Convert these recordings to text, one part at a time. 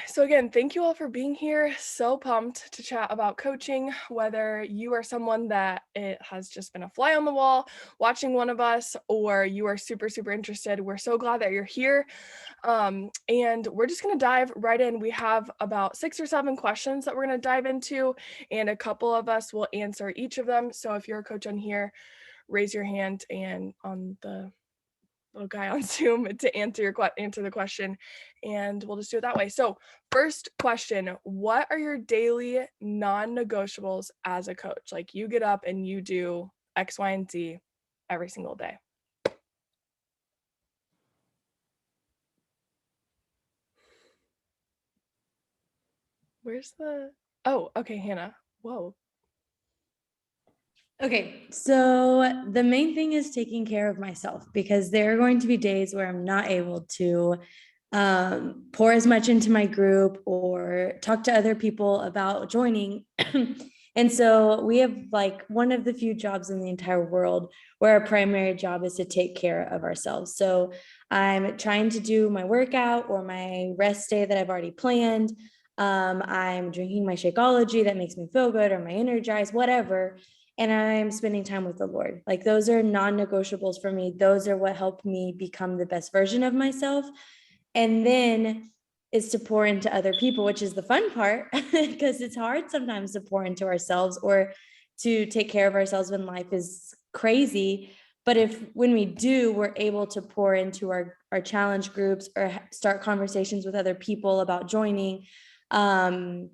So again, thank you all for being here. So pumped to chat about coaching, whether you are someone that it has just been a fly on the wall watching one of us, or you are super, super interested. We're so glad that you're here. And we're just going to dive right in. We have about 6 or 7 questions that we're going to dive into, and a couple of us will answer each of them. So if you're a coach on here, raise your hand, and on the little guy on Zoom to answer the question, and we'll just do it that way. So, first question, what are your daily non-negotiables as a coach? Like you get up and you do X, Y, and Z every single day. Where's the Oh, okay, Hannah. Whoa. Okay, so the main thing is taking care of myself because there are going to be days where I'm not able to pour as much into my group or talk to other people about joining. And so we have like one of the few jobs in the entire world where our primary job is to take care of ourselves. So I'm trying to do my workout or my rest day that I've already planned. I'm drinking my Shakeology that makes me feel good or my Energize, whatever, and I'm spending time with the Lord. Like those are non-negotiables for me. Those are what help me become the best version of myself. And then is to pour into other people, which is the fun part because it's hard sometimes to pour into ourselves or to take care of ourselves when life is crazy. But if when we do, we're able to pour into our challenge groups or start conversations with other people about joining. And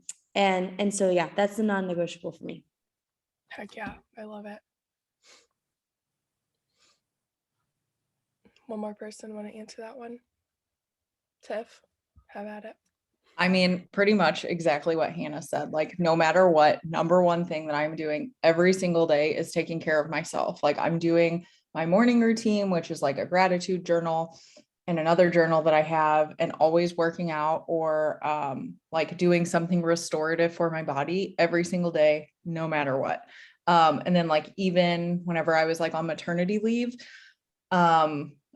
so yeah, that's the non-negotiable for me. Heck yeah, I love it. One more person want to answer that one? Tiff, have at it. I mean, pretty much exactly what Hannah said. Like, no matter what, number one thing that I'm doing every single day is taking care of myself. Like, I'm doing my morning routine, which is like a gratitude journal and another journal that I have, and always working out or like doing something restorative for my body every single day, no matter what. And then, like, even whenever I was like on maternity leave,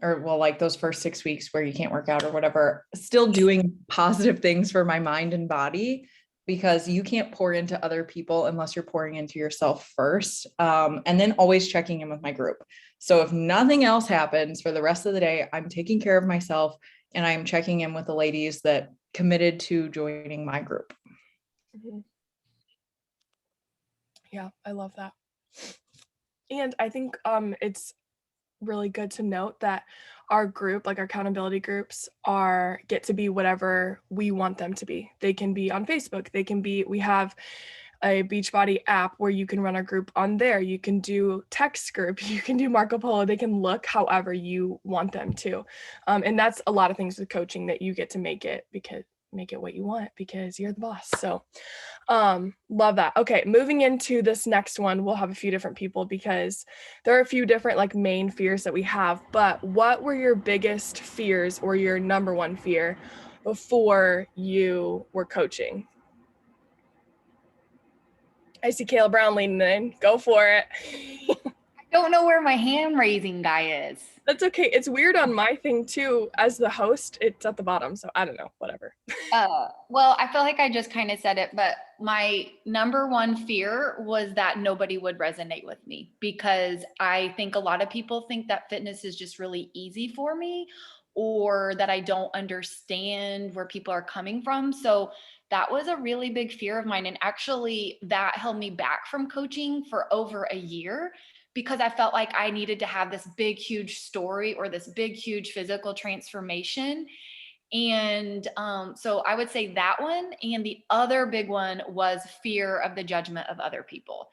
or well, like those first 6 weeks where you can't work out or whatever, still doing positive things for my mind and body, because you can't pour into other people unless you're pouring into yourself first. And then always checking in with my group. So if nothing else happens for the rest of the day, I'm taking care of myself and I'm checking in with the ladies that committed to joining my group. Mm-hmm. Yeah, I love that. And I think it's really good to note that our group, like our accountability groups, get to be whatever we want them to be. They can be on Facebook. We have a Beachbody app where you can run a group on there. You can do text group. You can do Marco Polo. They can look however you want them to. And that's a lot of things with coaching, that you get to make it what you want because you're the boss. So love that. Okay, moving into this next one, we'll have a few different people because there are a few different like main fears that we have. But what were your biggest fears or your number one fear before you were coaching? I see Kayla Brown leaning in. Go for it. I don't know where my hand raising guy is. That's okay. It's weird on my thing too. As the host, it's at the bottom. So I don't know, whatever. Well, I feel like I just kind of said it, but my number one fear was that nobody would resonate with me, because I think a lot of people think that fitness is just really easy for me, or that I don't understand where people are coming from. So that was a really big fear of mine. And actually that held me back from coaching for over a year, because I felt like I needed to have this big, huge story or this big, huge physical transformation. And so I would say that one. And the other big one was fear of the judgment of other people,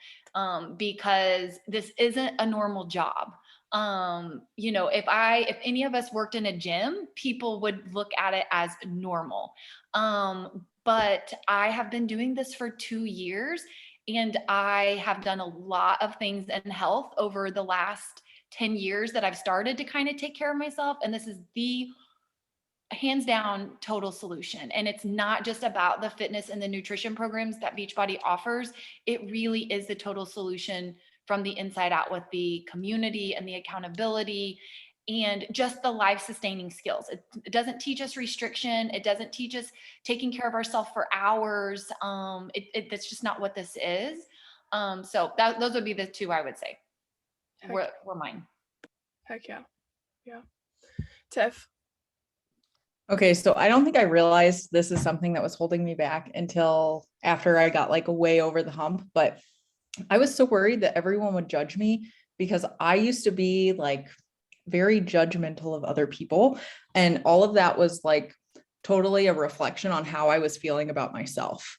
because this isn't a normal job. If any of us worked in a gym, people would look at it as normal. But I have been doing this for 2 years, and I have done a lot of things in health over the last 10 years that I've started to kind of take care of myself. And this is the hands down total solution. And it's not just about the fitness and the nutrition programs that Beachbody offers. It really is the total solution from the inside out, with the community and the accountability and just the life sustaining skills. It doesn't teach us restriction. It doesn't teach us taking care of ourselves for hours. That's just not what this is. So those would be the two I would say were mine. Heck yeah. Yeah. Tiff. Okay, so I don't think I realized this is something that was holding me back until after I got like way over the hump, but I was so worried that everyone would judge me because I used to be like very judgmental of other people, and all of that was like totally a reflection on how I was feeling about myself.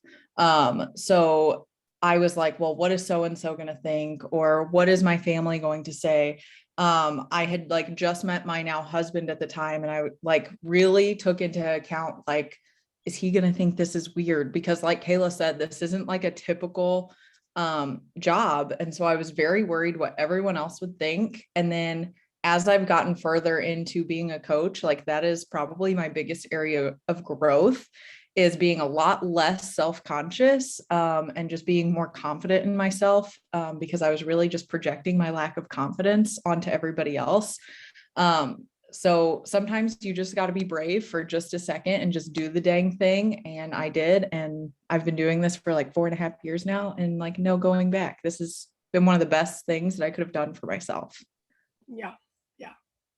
So I was like, well, what is so and so going to think, or what is my family going to say? I had like just met my now husband at the time, and I like really took into account, like, is he going to think this is weird? Because like Kayla said, this isn't like a typical job. And so I was very worried what everyone else would think. And then as I've gotten further into being a coach, like that is probably my biggest area of growth, is being a lot less self-conscious, and just being more confident in myself, because I was really just projecting my lack of confidence onto everybody else. So sometimes you just got to be brave for just a second and just do the dang thing. And I did. And I've been doing this for like 4.5 years now, and like no going back. This has been one of the best things that I could have done for myself. Yeah. Yeah.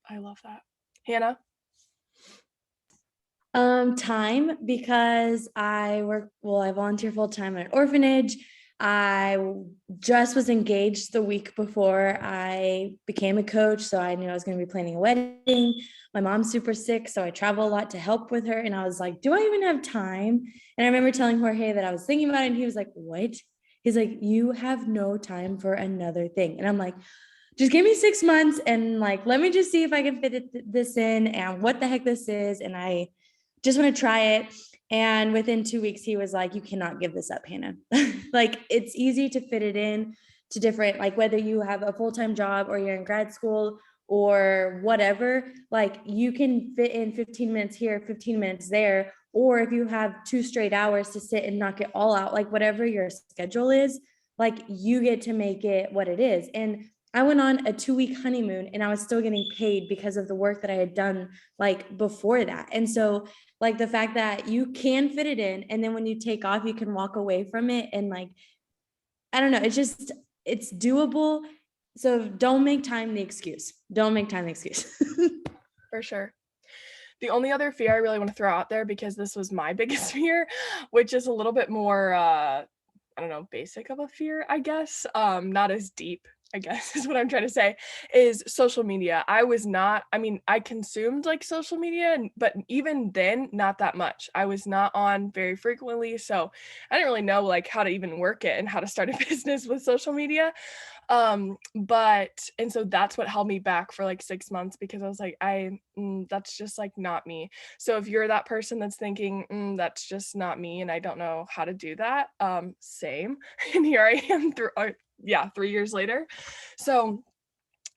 I love that. Hannah. Time, because I volunteer full time at an orphanage. I just was engaged the week before I became a coach, so I knew I was going to be planning a wedding. My mom's super sick, so I travel a lot to help with her, and I was like, do I even have time? And I remember telling Jorge that I was thinking about it, and he was like, what? He's like, you have no time for another thing. And I'm like, just give me 6 months and like, let me just see if I can fit this in and what the heck this is. And I just want to try it. And within 2 weeks, he was like, you cannot give this up, Hannah. Like, it's easy to fit it in to different, like whether you have a full-time job or you're in grad school or whatever, like you can fit in 15 minutes here, 15 minutes there. Or if you have 2 straight hours to sit and knock it all out, like whatever your schedule is, like you get to make it what it is. And I went on a 2-week honeymoon and I was still getting paid because of the work that I had done like before that. And so like the fact that you can fit it in, and then when you take off, you can walk away from it. And like, I don't know, it's doable. So don't make time the excuse. Don't make time the excuse. For sure. The only other fear I really want to throw out there, because this was my biggest fear, which is a little bit more, I don't know, basic of a fear, I guess, not as deep, I guess is what I'm trying to say, is social media. I consumed like social media, but even then, not that much. I was not on very frequently, so I didn't really know like how to even work it and how to start a business with social media. And so that's what held me back for like 6 months, because I was like, that's just like not me. So if you're that person that's thinking, that's just not me and I don't know how to do that, same. And here I am 3 years later. So,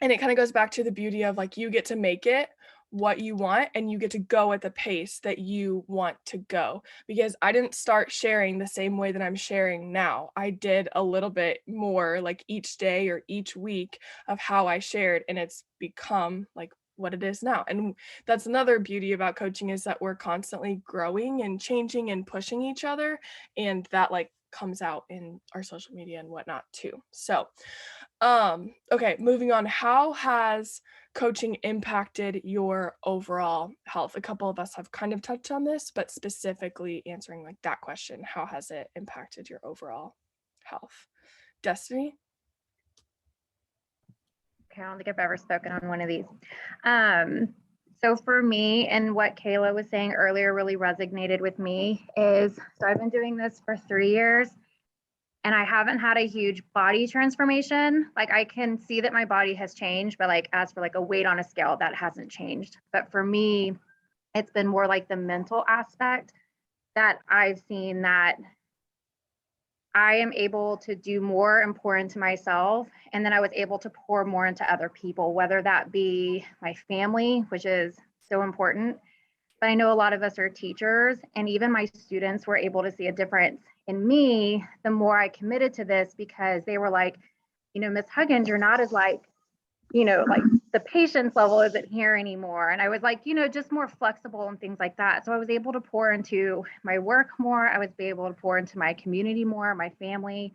and it kind of goes back to the beauty of like, you get to make it what you want and you get to go at the pace that you want to go, because I didn't start sharing the same way that I'm sharing now. I did a little bit more like each day or each week of how I shared, and it's become like what it is now. And that's another beauty about coaching, is that we're constantly growing and changing and pushing each other, and that like comes out in our social media and whatnot too. So okay, moving on. How has coaching impacted your overall health? A couple of us have kind of touched on this, but specifically answering like that question, how has it impacted your overall health? Destiny? Okay, I don't think I've ever spoken on one of these. So for me, and what Kayla was saying earlier really resonated with me, is so I've been doing this for 3 years and I haven't had a huge body transformation. Like I can see that my body has changed, but like as for like a weight on a scale, that hasn't changed. But for me, it's been more like the mental aspect that I've seen, that I am able to do more and pour into myself. And then I was able to pour more into other people, whether that be my family, which is so important. But I know a lot of us are teachers, and even my students were able to see a difference in me the more I committed to this, because they were like, Ms. Huggins, you're not as like like the patience level isn't here anymore. And I was like, just more flexible and things like that. So I was able to pour into my work more. I was able to pour into my community more, my family,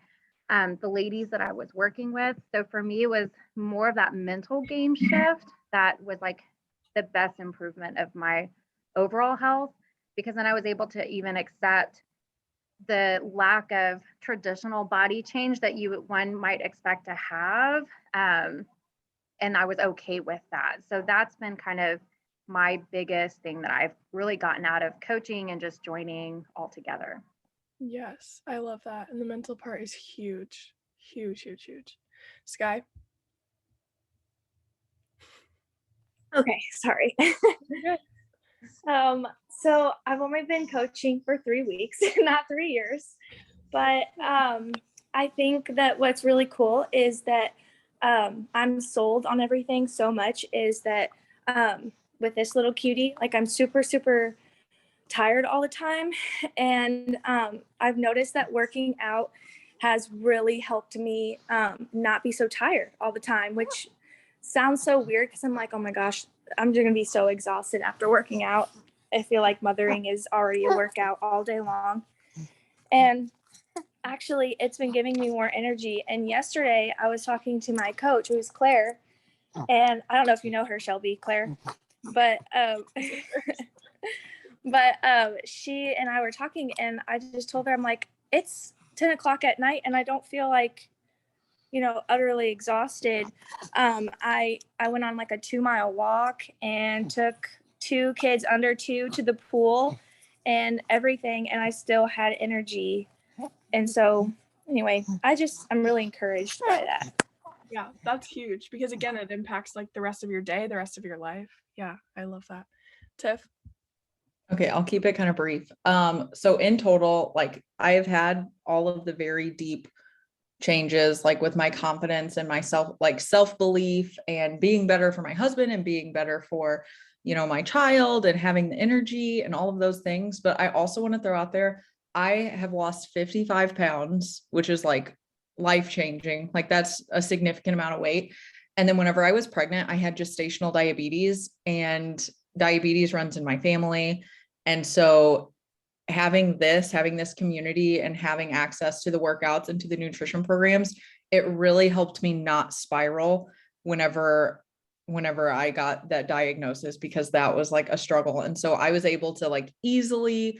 the ladies that I was working with. So for me, it was more of that mental game shift that was like the best improvement of my overall health, because then I was able to even accept the lack of traditional body change that one might expect to have. And I was okay with that. So that's been kind of my biggest thing that I've really gotten out of coaching and just joining all together. Yes, I love that. And the mental part is huge, huge, huge, huge. Sky? Okay, sorry. So I've only been coaching for 3 weeks, not 3 years. But I think that what's really cool is that I'm sold on everything so much is that with this little cutie, like I'm super, super tired all the time. And I've noticed that working out has really helped me not be so tired all the time, which sounds so weird because I'm like, oh my gosh, I'm going to be so exhausted after working out. I feel like mothering is already a workout all day long. And actually, it's been giving me more energy. And yesterday I was talking to my coach, who's Claire. And I don't know if you know her, Shelby, Claire, but she and I were talking, and I just told her, I'm like, it's 10 o'clock at night and I don't feel like, utterly exhausted. I went on like a 2-mile walk and took 2 kids under 2 to the pool and everything. And I still had energy. And so anyway, I'm really encouraged by that. Yeah, that's huge because again, it impacts like the rest of your day, the rest of your life. Yeah, I love that. Tiff? Okay, I'll keep it kind of brief. So in total, like I've had all of the very deep changes, like with my confidence and myself, like self-belief and being better for my husband and being better for, my child and having the energy and all of those things. But I also want to throw out there, I have lost 55 pounds, which is like life-changing. Like that's a significant amount of weight. And then whenever I was pregnant, I had gestational diabetes, and diabetes runs in my family. And so having this community and having access to the workouts and to the nutrition programs, it really helped me not spiral whenever I got that diagnosis, because that was like a struggle. And so I was able to easily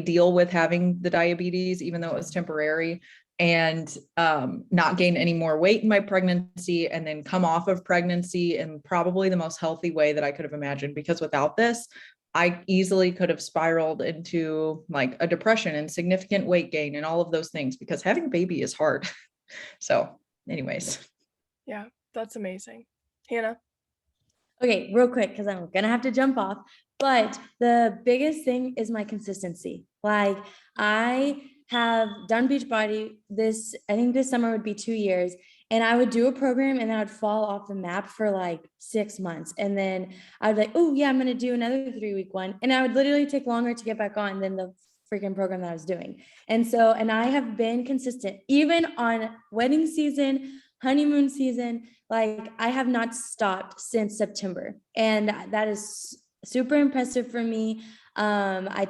deal with having the diabetes, even though it was temporary, and not gain any more weight in my pregnancy, and then come off of pregnancy in probably the most healthy way that I could have imagined. Because without this, I easily could have spiraled into like a depression and significant weight gain and all of those things, because having a baby is hard. So anyways. Yeah, that's amazing. Hannah? Okay, real quick, because I'm gonna have to jump off. But the biggest thing is my consistency. Like I have done Beachbody I think this summer would be 2 years. And I would do a program and then I'd fall off the map for like 6 months. And then I'd be like, oh yeah, I'm gonna do another 3-week one. And I would literally take longer to get back on than the freaking program that I was doing. And I have been consistent, even on wedding season, honeymoon season. Like I have not stopped since September. And that is super impressive for me. I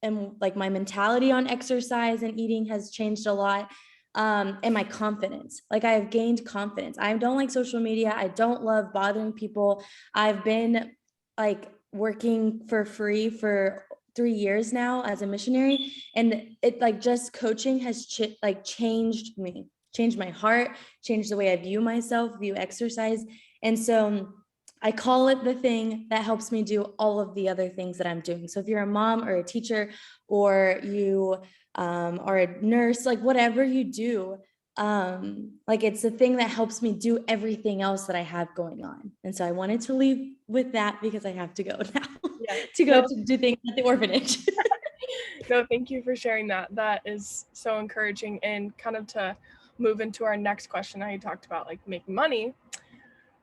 am like, my mentality on exercise and eating has changed a lot. And my confidence, like I have gained confidence. I don't like social media. I don't love bothering people. I've been like working for free for 3 years now as a missionary. And it like just coaching has changed me, changed my heart, changed the way I view myself, view exercise. And so I call it the thing that helps me do all of the other things that I'm doing. So if you're a mom or a teacher, or you are a nurse, like whatever you do, like it's the thing that helps me do everything else that I have going on. And so I wanted to leave with that because I have to go now to do things at the orphanage. No, thank you for sharing that. That is so encouraging. And kind of to move into our next question, how you talked about like making money.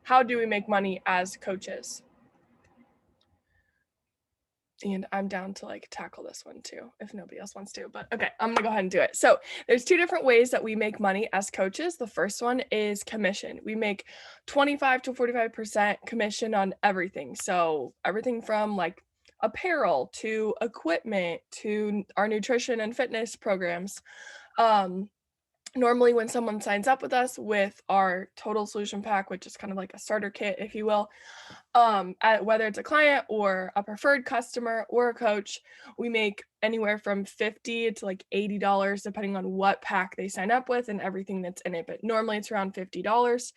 How do we make money as coaches? And I'm down to like tackle this one too, if nobody else wants to, but okay, I'm gonna go ahead and do it. So there's two different ways that we make money as coaches. The first one is commission. We make 25 to 45% commission on everything. So everything from like apparel to equipment to our nutrition and fitness programs. Um, Normally when someone signs up with us with our total solution pack, which is kind of like a starter kit, if you will, whether it's a client or a preferred customer or a coach, we make anywhere from $50 to like $80 depending on what pack they sign up with and everything that's in it, but normally it's around $50.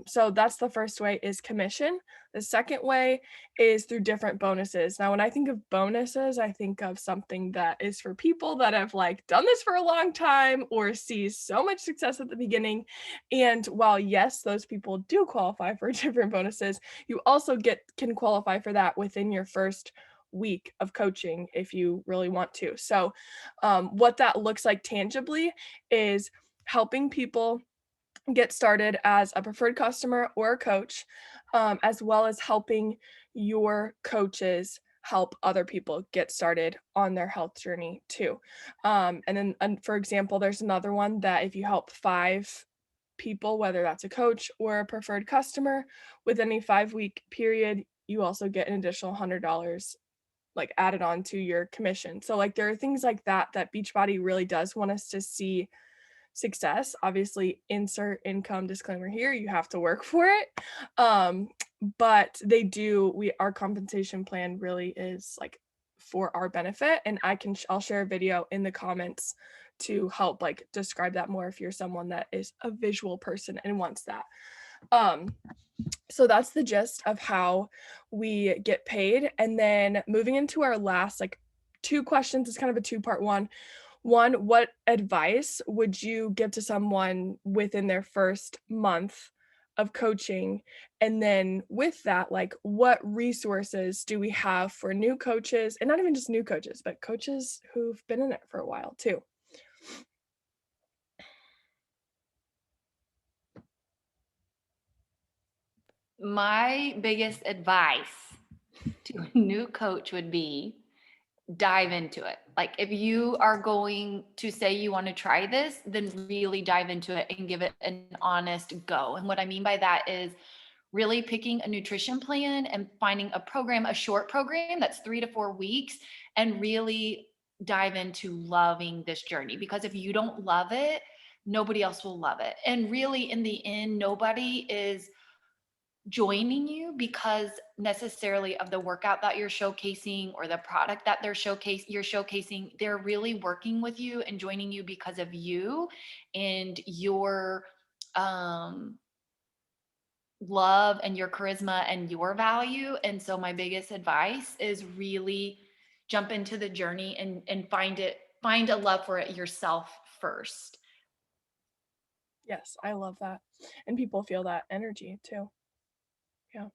So that's the first way, is commission. The second way is through different bonuses. Now when I think of bonuses, I think of something that is for people that have like done this for a long time or see so much success at the beginning. And while yes, those people do qualify for different bonuses, you also can qualify for that within your first week of coaching if you really want to. So what that looks like tangibly is helping people get started as a preferred customer or a coach, as well as helping your coaches help other people get started on their health journey too. And then, for example, there's another one that if you help 5 people, whether that's a coach or a preferred customer, within a 5-week period, you also get an additional $100 like added on to your commission. So like there are things like that that Beachbody really does want us to see success. Obviously, insert income disclaimer here, you have to work for it. But our compensation plan really is like for our benefit, and I'll share a video in the comments to help like describe that more if you're someone that is a visual person and wants that. So that's the gist of how we get paid. And then moving into our last like 2 questions, is kind of a 2-part one. One, what advice would you give to someone within their first month of coaching? And then with that, like what resources do we have for new coaches, and not even just new coaches, but coaches who've been in it for a while too? My biggest advice to a new coach would be dive into it. Like if you are going to say you want to try this, then really dive into it and give it an honest go. And what I mean by that is really picking a nutrition plan and finding a program, a short program that's 3 to 4 weeks, and really dive into loving this journey. Because if you don't love it, nobody else will love it. And really in the end, nobody is joining you because necessarily of the workout that you're showcasing or the product that you're showcasing. They're really working with you and joining you because of you and your love and your charisma and your value. And so my biggest advice is really jump into the journey and find a love for it yourself first. Yes, I love that. And people feel that energy too. Yeah.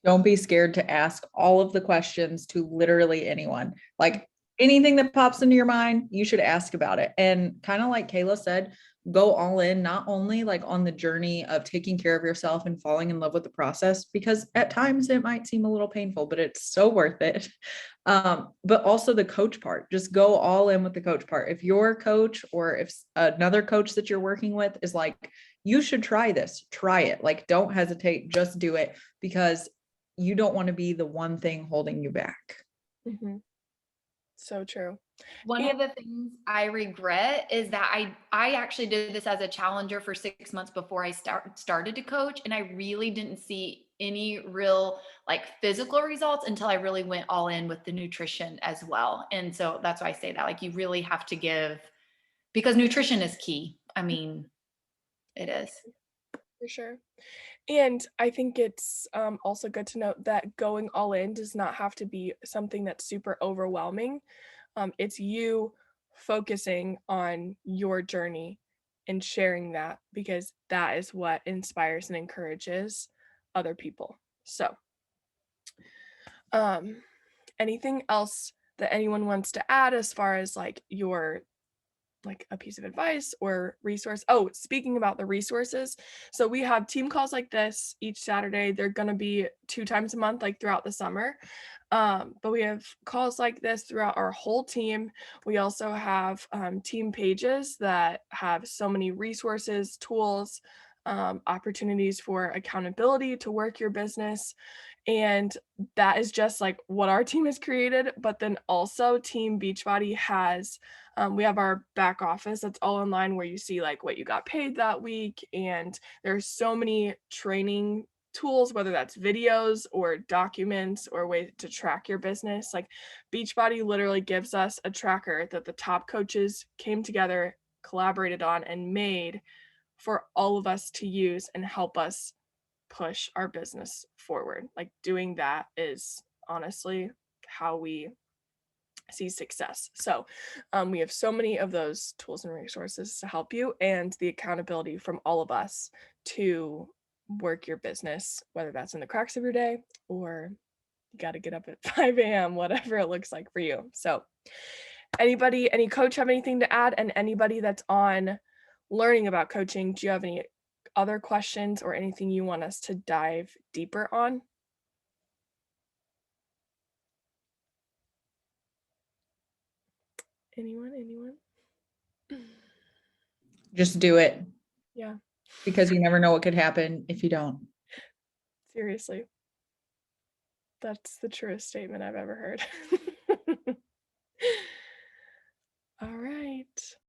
Don't be scared to ask all of the questions to literally anyone. Like anything that pops into your mind, you should ask about it. And kind of like Kayla said, go all in, not only like on the journey of taking care of yourself and falling in love with the process, because at times it might seem a little painful, but it's so worth it. But also the coach part, just go all in with the coach part. If your coach or if another coach that you're working with is like, you should try this, try it. Like, don't hesitate, just do it, because you don't want to be the one thing holding you back. Mm-hmm. So true. One of the things I regret is that I actually did this as a challenger for 6 months before I started to coach, and I really didn't see any real like physical results until I really went all in with the nutrition as well. And so that's why I say that, like, you really have to give, because nutrition is key. I mean, it is. For sure. And I think it's also good to note that going all in does not have to be something that's super overwhelming. It's you focusing on your journey and sharing that, because that is what inspires and encourages other people. So, anything else that anyone wants to add as far as like your like a piece of advice or resource. Oh, speaking about the resources, so we have team calls like this each Saturday. They're going to be 2 times a month, like throughout the summer. But we have calls like this throughout our whole team. We also have team pages that have so many resources, tools, opportunities for accountability to work your business. And that is just like what our team has created. But then also, Team Beachbody has, we have our back office that's all online where you see like what you got paid that week. And there's so many training tools, whether that's videos or documents or ways to track your business. Like Beachbody literally gives us a tracker that the top coaches came together, collaborated on, and made for all of us to use and help us push our business forward. Like doing that is honestly how we see success. So we have so many of those tools and resources to help you, and the accountability from all of us to work your business, whether that's in the cracks of your day or you got to get up at 5 a.m., whatever it looks like for you. So anybody, any coach have anything to add? And anybody that's on learning about coaching, do you have any other questions or anything you want us to dive deeper on? Anyone? Just do it, Yeah, because you never know what could happen if you don't. seriously. That's the truest statement I've ever heard.